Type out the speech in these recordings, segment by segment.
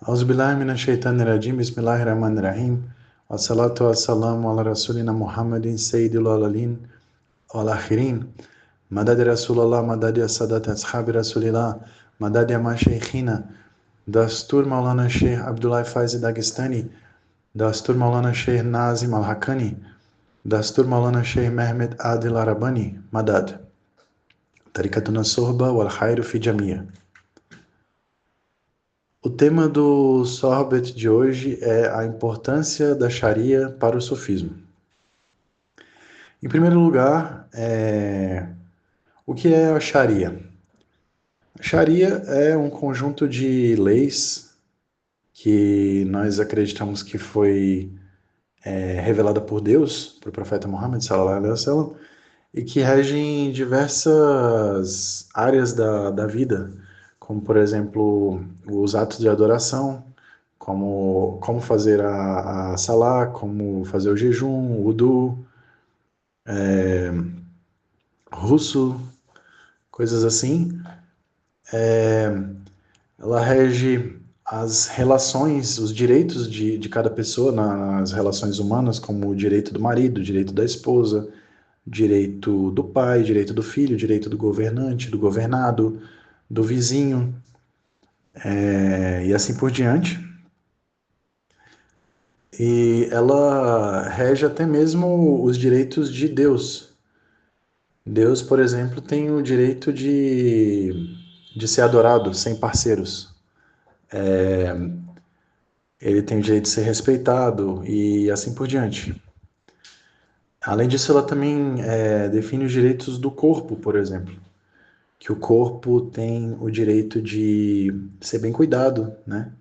Auzubillahi minash shaitanir rajim, bismillahir rahmanir rahim. Wassalatu wassalamu ala rasulina Muhammadin sayyidil alalin wal akhirin. Madad Rasulallah, madad ya sadat ashabi Rasulillah, madad ya mashaykhina. Dastur Maulana Sheikh Abdullah Faiz Dagestani, Dastur Maulana Sheikh Nazim Al-Hakani, Dastur Maulana Sheikh Mehmet Adil Arabani, madad. Tarikatuna Sorba wal Khairu fi Jamia. O tema do Sohbet de hoje é a importância da Sharia para o sufismo. Em primeiro lugar, o que é a Sharia? A Sharia é um conjunto de leis que nós acreditamos que foi revelada por Deus, para o profeta Muhammad, sallallahu alaihi wasallam, e que regem diversas áreas da vida, como, por exemplo, os atos de adoração, como fazer a salá, como fazer o jejum, o wudu, russo, coisas assim. Ela rege as relações, os direitos de cada pessoa nas relações humanas, como o direito do marido, o direito da esposa, direito do pai, direito do filho, direito do governante, do governado, do vizinho, e assim por diante. E ela rege até mesmo os direitos de Deus. Deus, por exemplo, tem o direito de ser adorado sem parceiros. Ele tem o direito de ser respeitado e assim por diante. Além disso, ela também define os direitos do corpo, por exemplo. Que o corpo tem o direito de ser bem cuidado, né?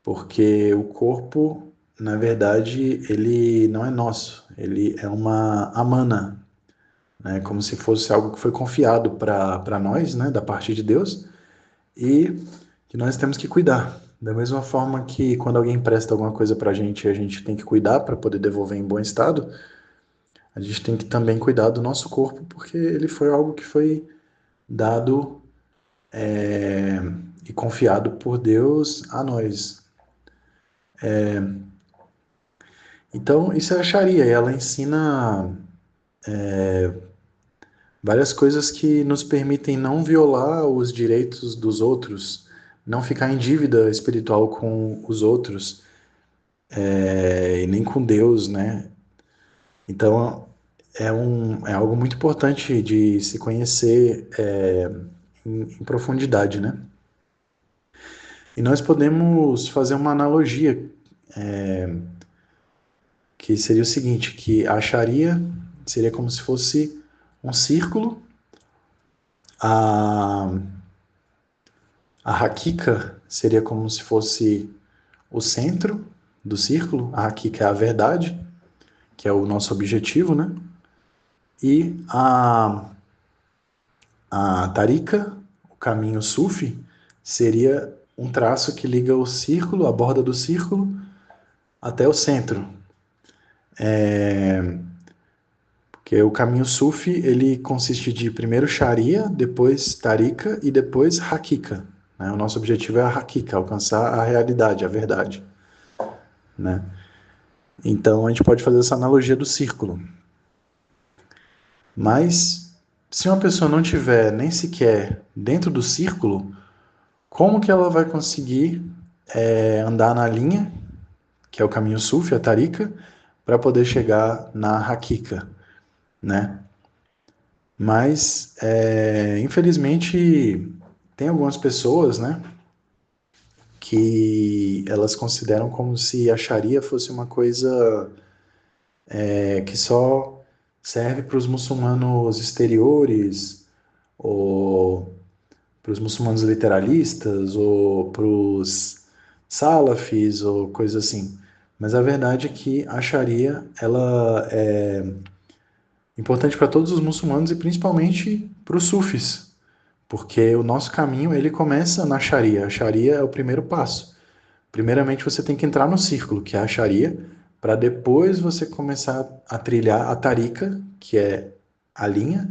Porque o corpo, na verdade, ele não é nosso, ele é uma amana, né? Como se fosse algo que foi confiado para nós, né? Da parte de Deus, e que nós temos que cuidar. Da mesma forma que quando alguém empresta alguma coisa para a gente tem que cuidar para poder devolver em bom estado, a gente tem que também cuidar do nosso corpo, porque ele foi algo que foi dado e confiado por Deus a nós. Então, isso é a Sharia, e ela ensina várias coisas que nos permitem não violar os direitos dos outros, não ficar em dívida espiritual com os outros, e nem com Deus, né? Então, é algo muito importante de se conhecer em profundidade, né? E nós podemos fazer uma analogia, que seria o seguinte, que a Sharia seria como se fosse um círculo, a, a Hakika seria como se fosse o centro do círculo, a Hakika é a verdade, que é o nosso objetivo, né? E a Tarika, o caminho Sufi, seria um traço que liga o círculo, a borda do círculo, até o centro. Porque o caminho Sufi, ele consiste de primeiro Sharia, depois Tarika e depois Hakika, né? O nosso objetivo é a Hakika, alcançar a realidade, a verdade, né? Então, a gente pode fazer essa analogia do círculo. Mas, se uma pessoa não tiver nem sequer dentro do círculo, como que ela vai conseguir andar na linha, que é o caminho Sufi, a Tarika, para poder chegar na Hakika, né? Mas, infelizmente, tem algumas pessoas, né, que elas consideram como se a Sharia fosse uma coisa que só serve para os muçulmanos exteriores, ou para os muçulmanos literalistas, ou para os salafis, ou coisa assim. Mas a verdade é que a Sharia, ela é importante para todos os muçulmanos e principalmente para os sufis, porque o nosso caminho ele começa na Sharia. A Sharia é o primeiro passo. Primeiramente você tem que entrar no círculo, que é a Sharia, para depois você começar a trilhar a Tarika, que é a linha,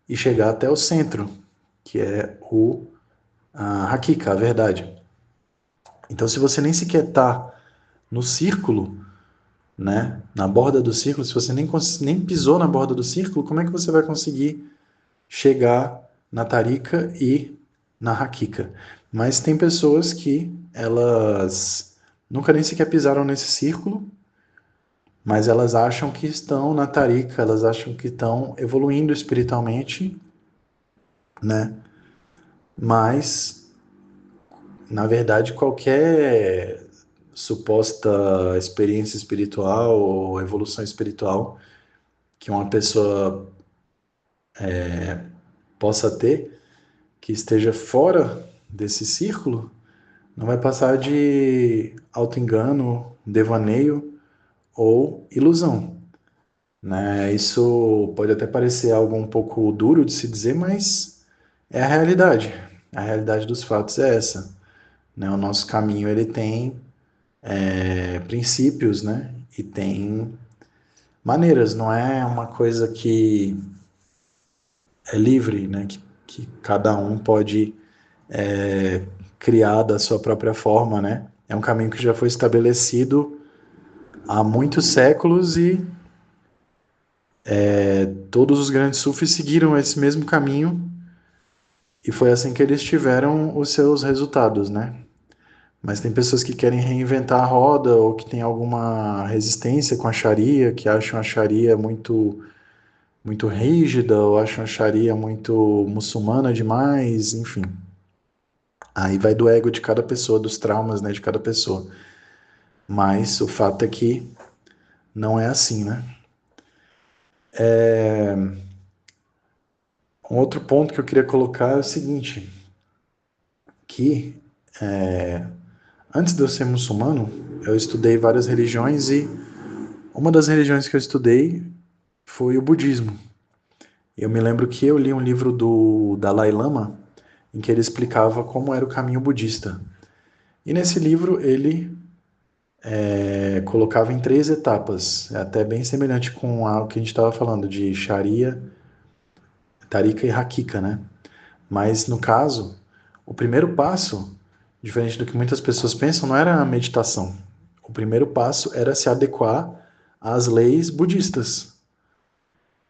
e chegar até o centro, que é a Hakika, a verdade. Então, se você nem sequer está no círculo, né, na borda do círculo, se você nem pisou na borda do círculo, como é que você vai conseguir chegar na Tarika e na Hakika? Mas tem pessoas que elas nunca nem sequer pisaram nesse círculo, mas elas acham que estão na Tarika, elas acham que estão evoluindo espiritualmente, né? Mas, na verdade, qualquer suposta experiência espiritual ou evolução espiritual que uma pessoa possa ter, que esteja fora desse círculo, não vai passar de auto-engano, devaneio ou ilusão, né? Isso pode até parecer algo um pouco duro de se dizer, mas é a realidade. A realidade dos fatos é essa, né? O nosso caminho ele tem princípios, né? E tem maneiras, não é uma coisa que é livre, né? Que cada um pode criar da sua própria forma, né? É um caminho que já foi estabelecido há muitos séculos e todos os grandes sufis seguiram esse mesmo caminho e foi assim que eles tiveram os seus resultados, né? Mas tem pessoas que querem reinventar a roda ou que têm alguma resistência com a Sharia, que acham a Sharia muito rígida ou acham a Sharia muito muçulmana demais, enfim. Aí vai do ego de cada pessoa, dos traumas, né, de cada pessoa. Mas o fato é que não é assim, né? Um outro ponto que eu queria colocar é o seguinte, que antes de eu ser muçulmano, eu estudei várias religiões e uma das religiões que eu estudei foi o budismo. Eu me lembro que eu li um livro do Dalai Lama em que ele explicava como era o caminho budista. E nesse livro ele colocava em 3 etapas, é até bem semelhante com o que a gente estava falando de Sharia, Tarika e Hakika, né? Mas no caso, o primeiro passo, diferente do que muitas pessoas pensam, não era a meditação. O primeiro passo era se adequar às leis budistas,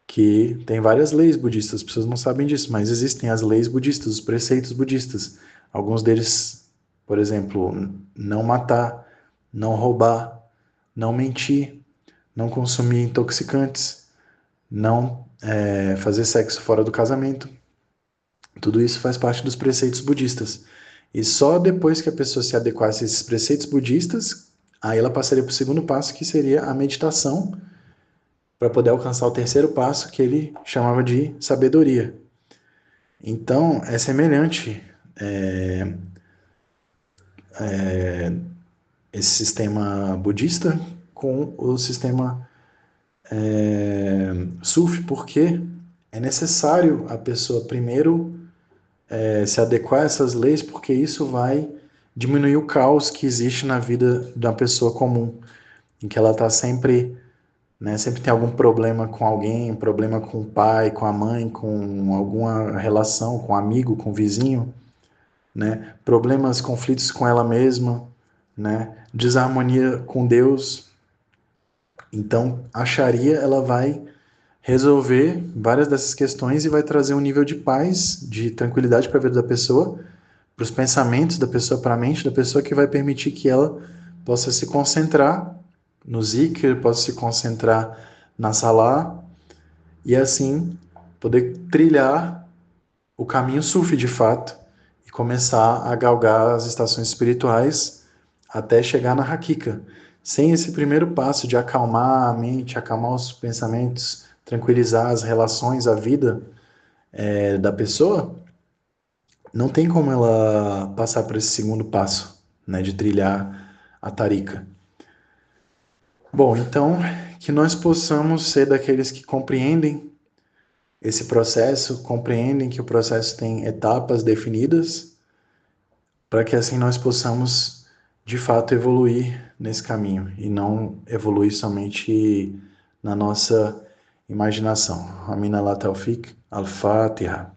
que tem várias leis budistas, as pessoas não sabem disso, mas existem as leis budistas, os preceitos budistas. Alguns deles, por exemplo, não matar, não roubar, não mentir, não consumir intoxicantes, não fazer sexo fora do casamento. Tudo isso faz parte dos preceitos budistas. E só depois que a pessoa se adequasse a esses preceitos budistas, aí ela passaria para o segundo passo, que seria a meditação, para poder alcançar o terceiro passo, que ele chamava de sabedoria. Então, é semelhante esse sistema budista com o sistema Sufi, porque é necessário a pessoa primeiro se adequar a essas leis, porque isso vai diminuir o caos que existe na vida da pessoa comum, em que ela está sempre, né, sempre tem algum problema com alguém, problema com o pai, com a mãe, com alguma relação, com um amigo, com um vizinho, né, problemas, conflitos com ela mesma, né, desarmonia com Deus. Então, a Sharia ela vai resolver várias dessas questões e vai trazer um nível de paz, de tranquilidade para a vida da pessoa, para os pensamentos da pessoa, para a mente da pessoa, que vai permitir que ela possa se concentrar no zikr, possa se concentrar na salah e assim poder trilhar o caminho sufi de fato e começar a galgar as estações espirituais até chegar na hakika. Sem esse primeiro passo de acalmar a mente, acalmar os pensamentos, tranquilizar as relações, a vida da pessoa, não tem como ela passar por esse segundo passo, né, de trilhar a tarika. Bom, então, que nós possamos ser daqueles que compreendem esse processo, compreendem que o processo tem etapas definidas, para que assim nós possamos, de fato, evoluir nesse caminho e não evoluir somente na nossa imaginação. Amina la tawfiq, al-Fatiha.